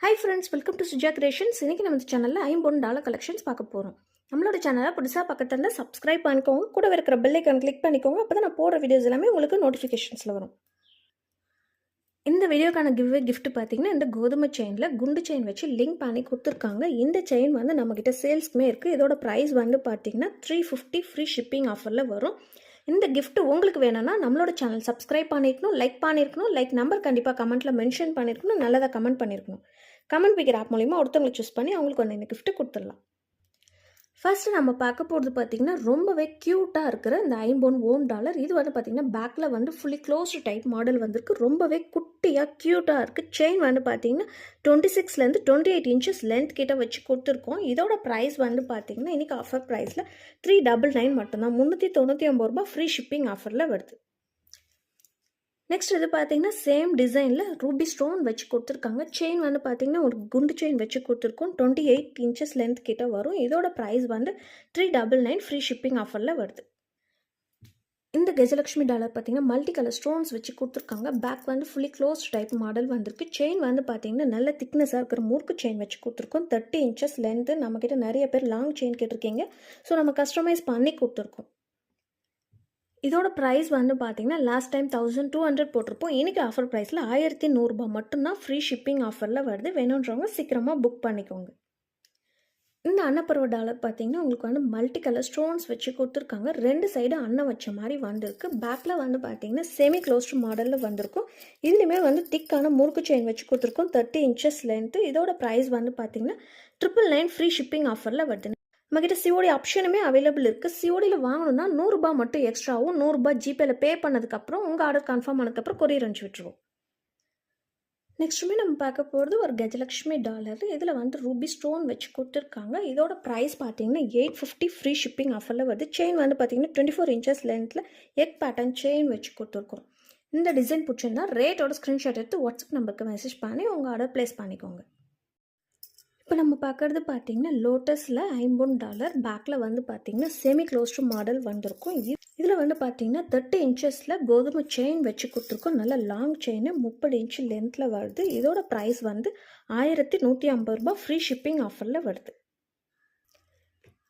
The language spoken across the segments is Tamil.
Hi friends, welcome to Suja Creations. இன்றைக்கி நம்ம சேனலில் $50 கலெக்ஷன்ஸ் பார்க்க போகிறோம். நம்மளோட சேனலை புதுசாக பக்கத்தில் இருந்தால் சப்ஸ்கிரைப் பண்ணிக்கோங்க, கூட இருக்கிற பெல் ஐக்கான் கிளிக் பண்ணிக்கோங்க. அப்போ தான் நான் போடுற வீடியோஸ் எல்லாமே உங்களுக்கு நோட்டிஃபிகேஷன்ஸில் வரும். இந்த வீடியோக்கான கிஃப்ட் பார்த்தீங்கன்னா, இந்த கோதுமை செயினில் குண்டு செயின் வச்சு லிங்க் பண்ணி கொடுத்துருக்காங்க. இந்த செயின் வந்து நம்மக்கிட்ட சேல்ஸ்க்குமே இருக்குது. இதோட ப்ரைஸ் வந்து பார்த்தீங்கன்னா $350 ஃப்ரீ ஷிப்பிங் ஆஃபரில் வரும். இந்த கிஃப்ட் உங்களுக்கு வேணும்னா நம்மளோட சேனல் சப்ஸ்கிரைப் பண்ணியிருக்கணும், லைக் நம்பர் கண்டிப்பாக கமெண்ட்டில் மென்ஷன் பண்ணியிருக்கணும், நல்லதாக கமெண்ட் பண்ணியிருக்கணும். கமெண்ட் பிக்கர் ஆப் மூலிமா ஒருத்தவங்களை சூஸ் பண்ணி அவங்களுக்கு ஒன்று இந்த கிஃப்ட்டு கொடுத்துடலாம். ஃபர்ஸ்ட்டு நம்ம பார்க்க போகிறது பார்த்திங்கன்னா, ரொம்பவே க்யூட்டாக இருக்கிற இந்த $50 இது வந்து பார்த்திங்கன்னா பேக்கில் வந்து ஃபுல்லி க்ளோஸ்டு டைப் மாடல் வந்திருக்கு. ரொம்பவே குட்டியாக க்யூட்டாக இருக்குது. செயின் வந்து பார்த்திங்கன்னா 26 28 இன்ச்சஸ் லென்த் கிட்ட வச்சு கொடுத்துருக்கோம். இதோட ப்ரைஸ் வந்து பார்த்திங்கன்னா இன்றைக்கி ஆஃபர் ப்ரைஸில் $399 மட்டும்தான். $399 ஃப்ரீ ஷிப்பிங் ஆஃபரில் வருது. நெக்ஸ்ட் இது பார்த்தீங்கன்னா சேம் டிசைனில் ரூபி ஸ்டோன் வச்சு கொடுத்துருக்காங்க. செயின் வந்து பார்த்தீங்கன்னா ஒரு குண்டு செயின் வச்சு கொடுத்துருக்கோம். 28 இன்ச்சஸ் லென்த் கிட்ட வரும். இதோட ப்ரைஸ் வந்து $399 ஃப்ரீ ஷிப்பிங் ஆஃபரில் வருது. இந்த கஜலக்ஷ்மி டாலர் பார்த்தீங்கன்னா மல்டி கலர் ஸ்டோன்ஸ் வச்சு கொடுத்துருக்காங்க. பேக் வந்து ஃபுல்லி க்ளோஸ்ட் டைப் மாடல் வந்திருக்கு. செயின் வந்து பார்த்தீங்கன்னா நல்ல திக்னஸாக இருக்கிற முறுக்கு செயின் வச்சு கொடுத்துருக்கோம். 30 இன்ச்சஸ் லென்த்து. நம்மக்கிட்ட நிறைய பேர் லாங் செயின் கேட்டிருக்கீங்க, ஸோ நம்ம கஸ்டமைஸ் பண்ணி கொடுத்துருக்கோம். இதோட ப்ரைஸ் வந்து பார்த்தீங்கன்னா லாஸ்ட் டைம் 1200 போட்டிருப்போம். இன்றைக்கி ஆஃபர் ப்ரைஸில் $1100 மட்டும்தான் ஃப்ரீ ஷிப்பிங் ஆஃபரில் வருது. வேணுன்றவங்க சீக்கிரமாக புக் பண்ணிக்கோங்க. இந்த அன்னப்பருவ டாலர் பார்த்தீங்கன்னா உங்களுக்கு வந்து மல்டி கலர் ஸ்டோன்ஸ் வச்சு கொடுத்துருக்காங்க. 2 சைடு அன்னம் வச்ச மாதிரி வந்திருக்கு. பேக்கில் வந்து பார்த்தீங்கன்னா செமி க்ளோஸ்டு மாடலில் வந்திருக்கும். இதுலேயுமே வந்து திக்கான முறுக்கு செயின் வச்சு கொடுத்துருக்கோம். 30 இன்ச்சஸ் லென்த்து. இதோட ப்ரைஸ் வந்து பார்த்தீங்கன்னா $999 ஃப்ரீ ஷிப்பிங் ஆஃபரில் வருது. நம்மக்கிட்ட சிஓடி ஆப்ஷனுமே அவைலபிள் இருக்குது. சிஓடியில் வாங்கணும்னா $100 மட்டும் எக்ஸ்ட்ராவும், $100 ஜிபேயில் பே பண்ணதுக்கப்புறம் உங்கள் ஆர்டர் கன்ஃபார்ம் ஆனதுக்கப்புறம் கொரியர் அனுப்பிச்சி விட்டுருவோம். நெக்ஸ்ட்டுமே நம்ம பார்க்க போகிறது ஒரு கஜலக்ஷ்மி டாலர். இதில் வந்து ரூபி ஸ்டோன் வச்சு கொடுத்துருக்காங்க. இதோட ப்ரைஸ் பார்த்தீங்கன்னா $850 ஃப்ரீ ஷிப்பிங் ஆஃபரில் வருது. செயின் வந்து பார்த்தீங்கன்னா 24 இன்ச்சஸ் லென்த்தில் எக் பேட்டர்ன் செயின் வச்சு கொடுத்துருக்கோம். இந்த டிசைன் பிடிச்சிருந்தா ரேட்டோட ஸ்க்ரீன்ஷாட் எடுத்து வாட்ஸ்அப் நம்பருக்கு மெசேஜ் பண்ணி உங்கள் ஆர்டர் ப்ளேஸ் பண்ணிக்கோங்க. இப்போ நம்ம பார்க்குறது பார்த்தீங்கன்னா லோட்டஸில் $50 பேக்கில் வந்து பார்த்தீங்கன்னா செமி க்ளோஸ்டு மாடல் வந்திருக்கும். இதில் வந்து பார்த்தீங்கன்னா 30 இன்ச்சஸில் கோதுமை செயின் வச்சு கொடுத்துருக்கோம். நல்ல லாங் செயின் 30 இன்ச் லென்த்தில் வருது. இதோட ப்ரைஸ் வந்து $1150 ஃப்ரீ ஷிப்பிங் ஆஃபரில் வருது.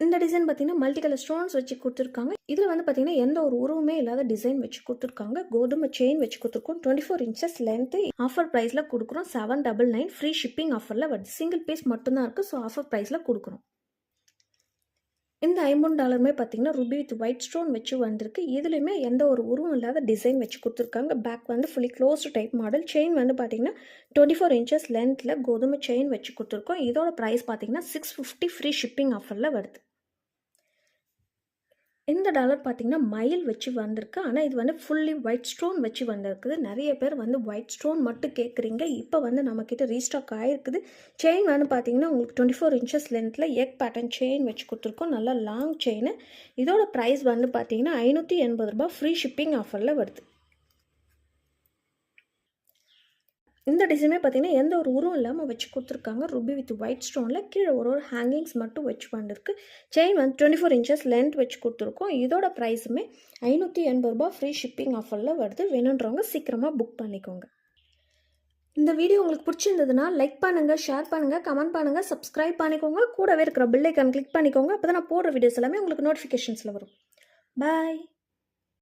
இந்த டிசைன் பார்த்தீங்கன்னா மல்டி கலர் ஸ்டோன்ஸ் வச்சு கொடுத்துருக்காங்க. இதில் வந்து பார்த்தீங்கன்னா எந்த ஒரு உருவமே இல்லாத டிசைன் வச்சு கொடுத்துருக்காங்க. கோதுமை செயின் வச்சு கொடுத்துருக்கோம். 24 இன்ச்சஸ் லென்த்து. ஆஃபர் ப்ரைஸில் கொடுக்குறோம். $799 ஃப்ரீ ஷிப்பிங் ஆஃபரில் வருது. சிங்கிள் பீஸ் மட்டும்தான் இருக்குது, ஸோ ஆஃபர் ப்ரைஸில் கொடுக்குறோம். இந்த $50 பார்த்தீங்கன்னா ரூபி வித் ஒயிட் ஸ்டோன் வச்சு வந்திருக்கு. இதுலேயுமே எந்த ஒரு உருவம் இல்லாத டிசைன் வச்சு கொடுத்துருக்காங்க. பேக் வந்து fully closed type model. Chain வந்து பார்த்தீங்கன்னா 24 இன்ச்சஸ் லென்த்தில் கோதுமை செயின் வச்சு கொடுத்துருக்கோம். இதோட ப்ரைஸ் பார்த்தீங்கன்னா $650 ஃப்ரீ ஷிப்பிங் ஆஃபரில் வருது. இந்த டாலர் பார்த்தீங்கன்னா மயில் வச்சு வந்திருக்கு. ஆனால் இது வந்து ஃபுல்லி ஒயிட் ஸ்டோன் வச்சு வந்திருக்குது. நிறைய பேர் வந்து ஒயிட் ஸ்டோன் மட்டும் கேட்குறீங்க. இப்போ வந்து நம்மக்கிட்ட ரீஸ்டாக் ஆகிருக்குது. செயின் வந்து பார்த்தீங்கன்னா உங்களுக்கு 24 இன்ச்சஸ் லென்த்தில் எக் பேட்டர்ன் செயின் வச்சு கொடுத்துருக்கோம். நல்லா லாங் செயின். இதோட ப்ரைஸ் வந்து பார்த்தீங்கன்னா $580 ஃப்ரீ ஷிப்பிங் ஆஃபரில் வருது. இந்த டிசைனுமே பார்த்தீங்கன்னா எந்த ஒரு உருவம் இல்லாமல் வச்சு கொடுத்துருக்காங்க. ரூபி வித் ஒயிட் ஸ்டோனில் கீழே ஒரு ஹேங்கிங்ஸ் மட்டும் வச்சு வந்திருக்கு. செயின் வந்து 24 இன்ச்சஸ் லென்த் வச்சு கொடுத்துருக்கோம். இதோட ப்ரைஸுமே $580 ஃப்ரீ ஷிப்பிங் ஆஃபரில் வருது. வேணுன்றவங்க சீக்கிரமாக புக் பண்ணிக்கோங்க. இந்த வீடியோ உங்களுக்கு பிடிச்சிருந்ததுன்னா லைக் பண்ணுங்கள், ஷேர் பண்ணுங்கள், கமெண்ட் பண்ணுங்கள், சப்ஸ்கிரைப் பண்ணிக்கோங்க. கூடவே இருக்கிற பெல் ஐக்கான் கிளிக் பண்ணிக்கோங்க. அப்போ தான் நான் போடுற வீடியோஸ் எல்லாமே உங்களுக்கு நோட்டிஃபிகேஷன்ஸில் வரும். பாய்.